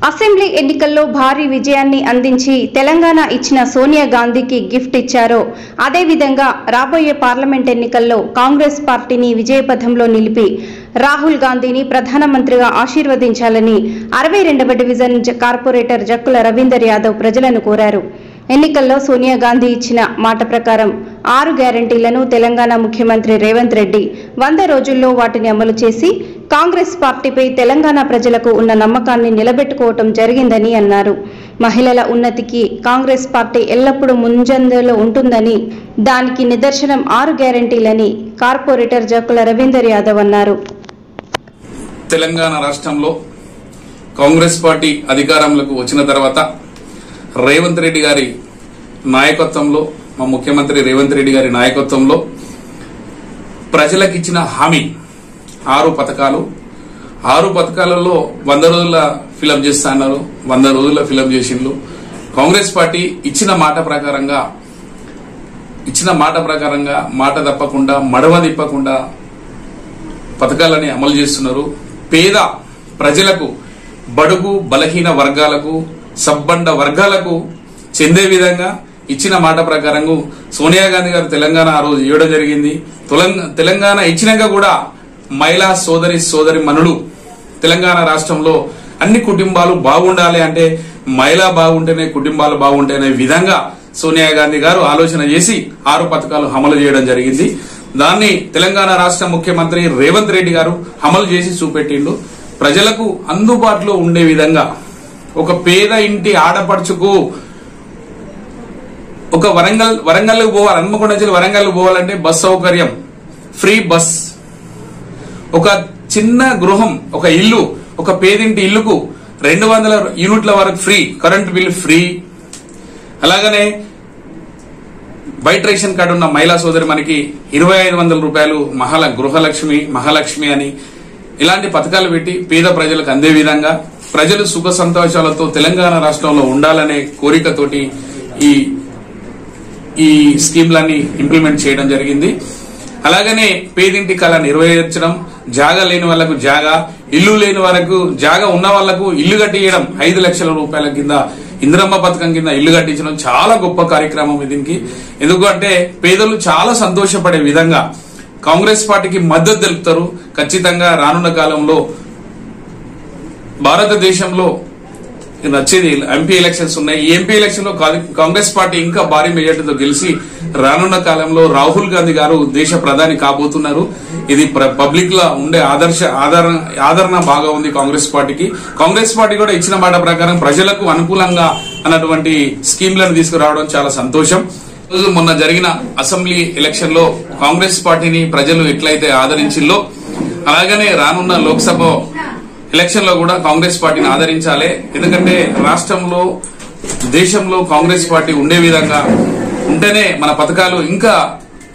Assembly ఎన్నికల్లో భారీ విజయాన్ని అందించి తెలంగాణ ఇచ్చిన సోనియా గాంధీకి గిఫ్ట్ ఇచ్చారో అదేవిధంగా రాబోయే పార్లమెంట్ ఎన్నికల్లో కాంగ్రెస్ పార్టీని విజయపథంలో నిలిపి రాహుల్ గాంధీని ప్రధానమంత్రిగా ఆశీర్వదించాలని 62వ డివిజన్ కార్పొరేటర్ జక్కుల రవీందర్ యాదవ్ ప్రజలను కోరారు. ఎన్నికల్లో సోనియా గాంధీ ఇచ్చిన మాట ప్రకారం 6 గ్యారంటీలను తెలంగాణ ముఖ్యమంత్రి రేవంత్ రెడ్డి 100 రోజుల్లో వాటిని అమలు చేసి కాంగ్రెస్ పార్టీపై తెలంగాణ ప్రజలకు ఉన్న నమ్మకాన్ని నిలబెట్టుకోవటం జరిగిందని అన్నారు. మహిళల ఉన్నతికి కాంగ్రెస్ పార్టీ ఎల్లప్పుడూ ముంజంజలో ఉంటుందని, దానికి నిదర్శనం 6 గ్యారంటీలని కార్పొరేటర్ జక్కుల రవీందర్ యాదవ్ అన్నారు. తెలంగాణ రాష్ట్రంలో కాంగ్రెస్ పార్టీ అధికారంలోకి వచ్చిన తర్వాత రేవంత్ రెడ్డి గారి నాయకత్వంలో, మా ముఖ్యమంత్రి రేవంత్ రెడ్డి గారి నాయకత్వంలో ప్రజలకు ఇచ్చిన హామీ 6 పథకాలు. 6 పథకాలలో 100 రోజుల ఫిలప్ చేస్తా అన్నారు. 100 రోజుల్లో ఫిలప్ చేసిండ్రు. కాంగ్రెస్ పార్టీ ఇచ్చిన మాట ప్రకారంగా మాట తప్పకుండా, మడవ తిప్పకుండా పథకాలని అమలు చేస్తున్నారు. పేద ప్రజలకు, బడుగు బలహీన వర్గాలకు, సబ్బండ వర్గాలకు చెందే విధంగా ఇచ్చిన మాట ప్రకారంగా సోనియా గాంధీ గారు తెలంగాణ ఆ రోజు ఇవ్వడం జరిగింది. తెలంగాణ ఇచ్చినాక కూడా మహిళా సోదరి మనులు తెలంగాణ రాష్ట్రంలో అన్ని కుటుంబాలు బాగుండాలి అంటే మహిళా బాగుంటేనే కుటుంబాలు బాగుంటేనే విధంగా సోనియా గాంధీ గారు ఆలోచన చేసి 6 పథకాలు అమలు చేయడం జరిగింది. దాన్ని తెలంగాణ రాష్ట్ర ముఖ్యమంత్రి రేవంత్ రెడ్డి గారు అమలు చేసి చూపెట్టిండు. ప్రజలకు అందుబాటులో ఉండే విధంగా ఒక పేద ఇంటి ఆడపడుచుకు ఒక వరంగల్ పోవాలి, హన్మకొండ నుంచి వరంగల్ పోవాలంటే బస్ సౌకర్యం, ఫ్రీ బస్. ఒక చిన్న గృహం, ఒక ఇల్లు, ఒక పేదింటి ఇల్లుకు 200 యూనిట్ల వరకు ఫ్రీ, కరెంట్ బిల్ ఫ్రీ. అలాగనే బయట రేషన్ కార్డు ఉన్న మహిళా సోదరి మనకి 2500 రూపాయలు మహాలక్ష్మి అని ఇలాంటి పథకాలు పెట్టి పేద ప్రజలకు అందే విధంగా, ప్రజలు సుఖ సంతోషాలతో తెలంగాణ రాష్ట్రంలో ఉండాలనే కోరికతోటి ఈ స్కీమ్లన్నీ ఇంప్లిమెంట్ చేయడం జరిగింది. అలాగనే పేదింటి కళ నెరవేర్చడం, జాగా లేని వాళ్లకు జాగా, ఇల్లు లేని వాళ్లకు జాగా, ఉన్న వాళ్లకు ఇల్లు కట్టించడం, 5 లక్షల రూపాయల కింద ఇందిరమ్మ పథకం కింద ఇల్లు కట్టించడం చాలా గొప్ప కార్యక్రమం. దీనికి ఎందుకంటే పేదలు చాలా సంతోషపడే విధంగా కాంగ్రెస్ పార్టీకి మద్దతు తెలుపుతారు. ఖచ్చితంగా రానున్న కాలంలో భారతదేశంలో వచ్చేది ఎంపీ ఎలక్షన్స్ ఉన్నాయి. ఈ ఎంపీ ఎలక్షన్ లో కాంగ్రెస్ పార్టీ ఇంకా భారీ మెజార్టీతో గెలిచి రానున్న కాలంలో రాహుల్ గాంధీ గారు దేశ ప్రధాని కాబోతున్నారు. ఇది పబ్లిక్ లో ఉండే ఆదరణ బాగా ఉంది కాంగ్రెస్ పార్టీకి. కాంగ్రెస్ పార్టీ కూడా ఇచ్చిన మాట ప్రకారం ప్రజలకు అనుకూలంగా అన్నటువంటి స్కీమ్లను తీసుకురావడం చాలా సంతోషం. మొన్న జరిగిన అసెంబ్లీ ఎలక్షన్ లో కాంగ్రెస్ పార్టీని ప్రజలు ఎట్లయితే ఆదరించిందో అలాగనే రానున్న లోక్సభ ఎలక్షన్ లో కూడా కాంగ్రెస్ పార్టీని ఆదరించాలి. ఎందుకంటే రాష్ట్రంలో, దేశంలో కాంగ్రెస్ పార్టీ ఉండే విధంగా ఉంటేనే మన పథకాలు ఇంకా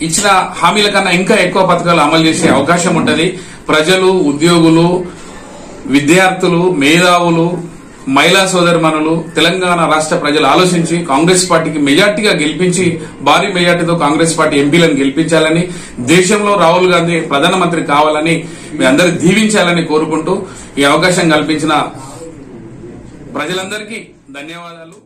ఇచ్చిన హామీల కన్నా ఇంకా ఎక్కువ పథకాలు అమలు చేసే అవకాశం ఉంటది. ప్రజలు, ఉద్యోగులు, విద్యార్థులు, మేధావులు, మహిళా సోదరిమణులు, తెలంగాణ రాష్ట్ర ప్రజలు ఆలోచించి కాంగ్రెస్ పార్టీకి మెజార్టీగా గెలిపించి, భారీ మెజార్టీతో కాంగ్రెస్ పార్టీ ఎంపీలను గెలిపించాలని, దేశంలో రాహుల్ గాంధీ ప్రధానమంత్రి కావాలని మీ అందరూ దీవించాలని కోరుకుంటూ ఈ అవకాశం కల్పించిన ప్రజలందరికీ ధన్యవాదాలు.